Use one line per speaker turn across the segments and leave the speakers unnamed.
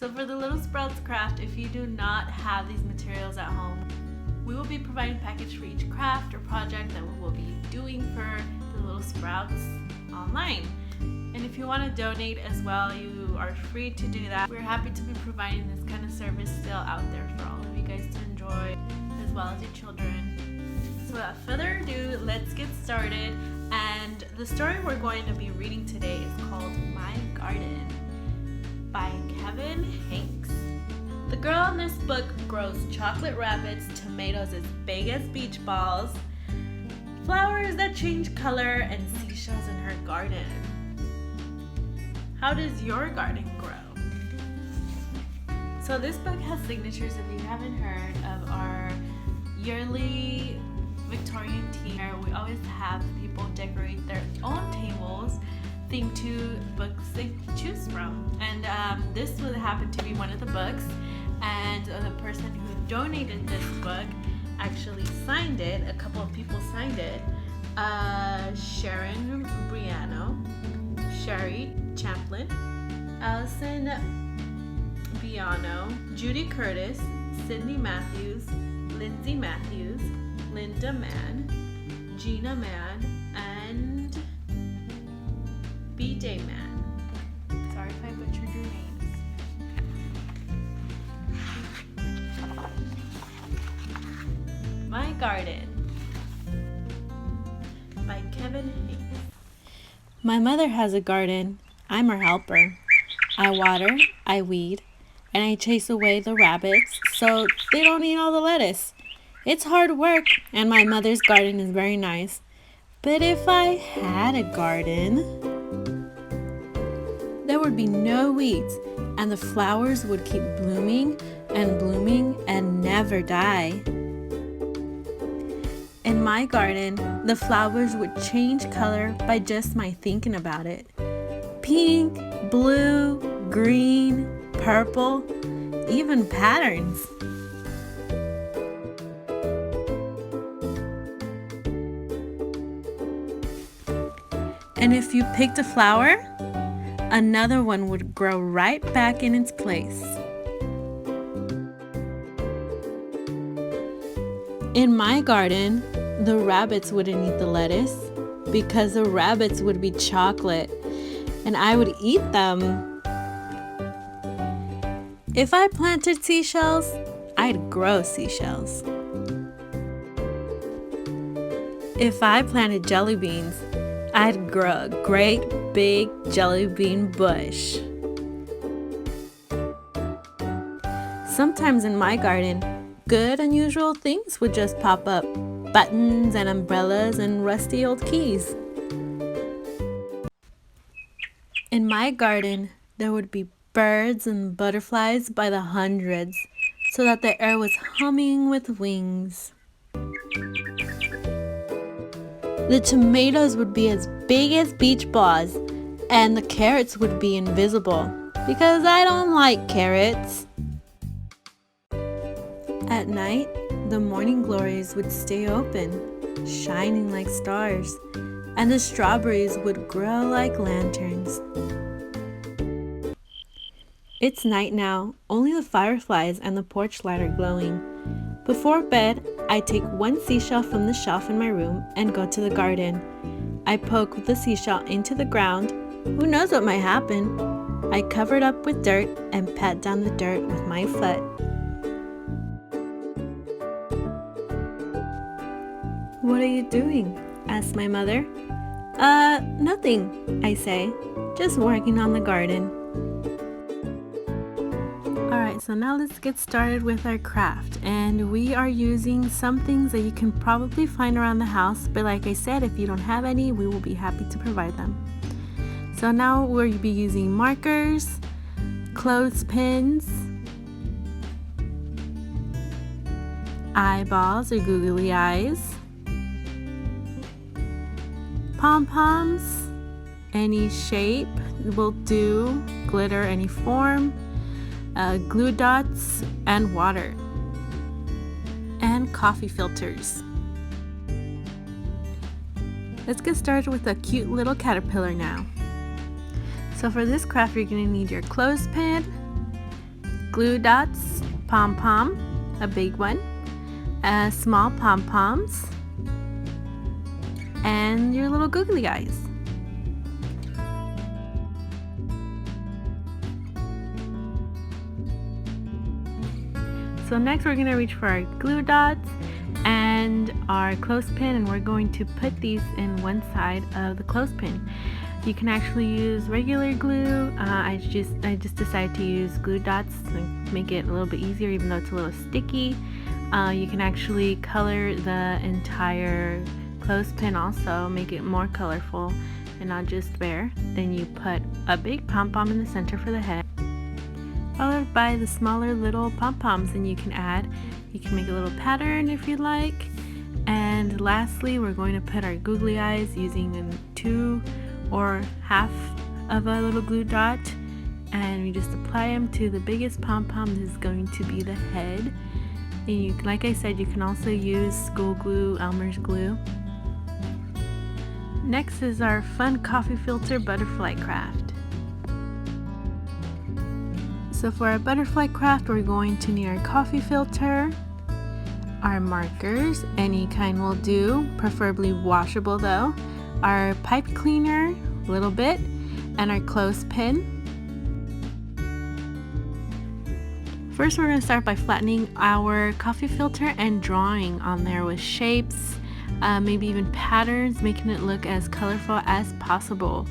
So for the Little Sprouts craft, if you do not have these materials at home, we will be providing package for each craft or project that we will be doing for the Little Sprouts online. And if you want to donate as well, you are free to do that. We're happy to be providing this kind of service still out there for all of you guys to enjoy, as well as your children. So without further ado, let's get started. And the story we're going to be reading today is called My Garden by Kevin Hanks. The girl in this book grows chocolate rabbits, tomatoes as big as beach balls, flowers that change color, and seashells in her garden. How does your garden grow? So this book has signatures, if you haven't heard, of our yearly Victorian theme. We always have people decorate their own tables themed to books they choose from. And this would happen to be one of the books. And the person who donated this book actually signed it. A couple of people signed it. Sharon Briano, Sherry Champlin, Allison Biano, Judy Curtis, Sydney Matthews, Lindsay Matthews, Linda Mann, Gina Mann, and BJ Mann. Sorry if I butchered your names. My Garden by Kevin Hanks. My mother has a garden. I'm her helper. I water, I weed, and I chase away the rabbits so they don't eat all the lettuce. It's hard work, and my mother's garden is very nice. But if I had a garden, there would be no weeds, and the flowers would keep blooming and never die. In my garden, the flowers would change color by just my thinking about it. Pink, blue, green, purple, even patterns. And if you picked a flower, another one would grow right back in its place. In my garden, the rabbits wouldn't eat the lettuce because the rabbits would be chocolate and I would eat them. If I planted seashells, I'd grow seashells. If I planted jelly beans, I'd grow a great big jelly bean bush. Sometimes in my garden, good unusual things would just pop up. Buttons and umbrellas and rusty old keys. In my garden, there would be birds and butterflies by the hundreds, so that the air was humming with wings. The tomatoes would be as big as beach balls, and the carrots would be invisible, because I don't like carrots. At night, the morning glories would stay open, shining like stars, and the strawberries would grow like lanterns. It's night now, only the fireflies and the porch light are glowing. Before bed, I take one seashell from the shelf in my room and go to the garden. I poke the seashell into the ground. Who knows what might happen? I cover it up with dirt and pat down the dirt with my foot. "What are you doing?" asks my mother. Nothing," I say. "Just working on the garden." Alright, so now let's get started with our craft. And we are using some things that you can probably find around the house. But like I said, if you don't have any, we will be happy to provide them. So now we'll be using markers, clothespins, eyeballs or googly eyes, pom-poms, any shape will do, glitter any form, glue dots, and water, and coffee filters. Let's get started with a cute little caterpillar now. So for this craft, you're going to need your clothespin, glue dots, pom-pom, a big one, small pom-poms, and your little googly eyes. So next we're going to reach for our glue dots and our clothespin, and we're going to put these in one side of the clothespin. You can actually use regular glue. I just decided to use glue dots to make it a little bit easier, even though it's a little sticky. You can actually color the entire clothespin also, make it more colorful and not just bare. Then you put a big pom-pom in the center for the head, followed by the smaller little pom-poms, and you can make a little pattern if you'd like. And lastly, we're going to put our googly eyes using 2 or half of a little glue dot, and we just apply them to the biggest pom-pom. This is going to be the head. And like I said, you can also use school glue, Elmer's glue. Next is our fun coffee filter butterfly craft. So for our butterfly craft, we're going to need our coffee filter, our markers, any kind will do, preferably washable though, our pipe cleaner, a little bit, and our clothespin. First, we're going to start by flattening our coffee filter and drawing on there with shapes, maybe even patterns, making it look as colorful as possible.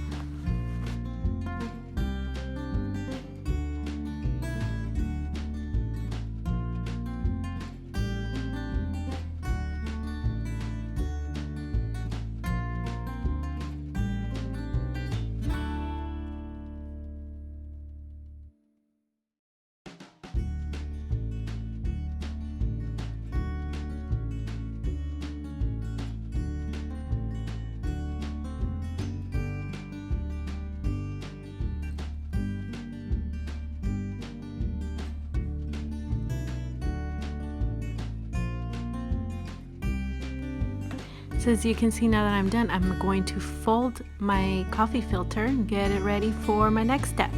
So as you can see, now that I'm done, I'm going to fold my coffee filter and get it ready for my next step.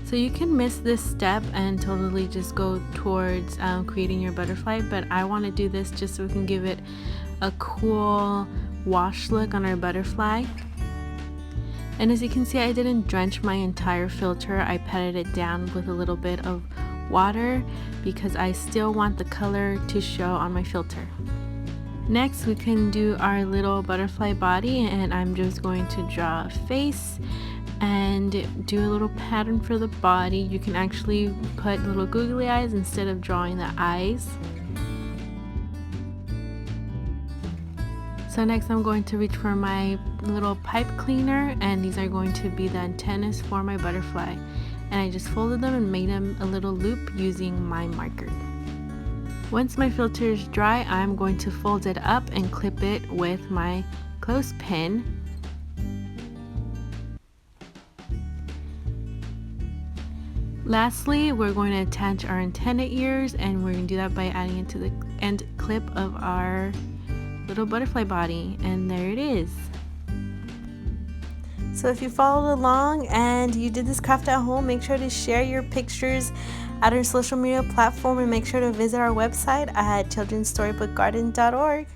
So you can miss this step and totally just go towards creating your butterfly, but I want to do this just so we can give it a cool wash look on our butterfly. And as you can see, I didn't drench my entire filter. I patted it down with a little bit of water because I still want the color to show on my filter. Next, we can do our little butterfly body, and I'm just going to draw a face and do a little pattern for the body. You can actually put little googly eyes instead of drawing the eyes. So next I'm going to reach for my little pipe cleaner, and these are going to be the antennas for my butterfly. And I just folded them and made them a little loop using my marker. Once my filter is dry, I'm going to fold it up and clip it with my clothespin. Lastly, we're going to attach our antenna ears, and we're going to do that by adding it to the end clip of our little butterfly body, and there it is. So if you followed along and you did this craft at home, make sure to share your pictures at our social media platform, and make sure to visit our website at childrensstorybookgarden.org.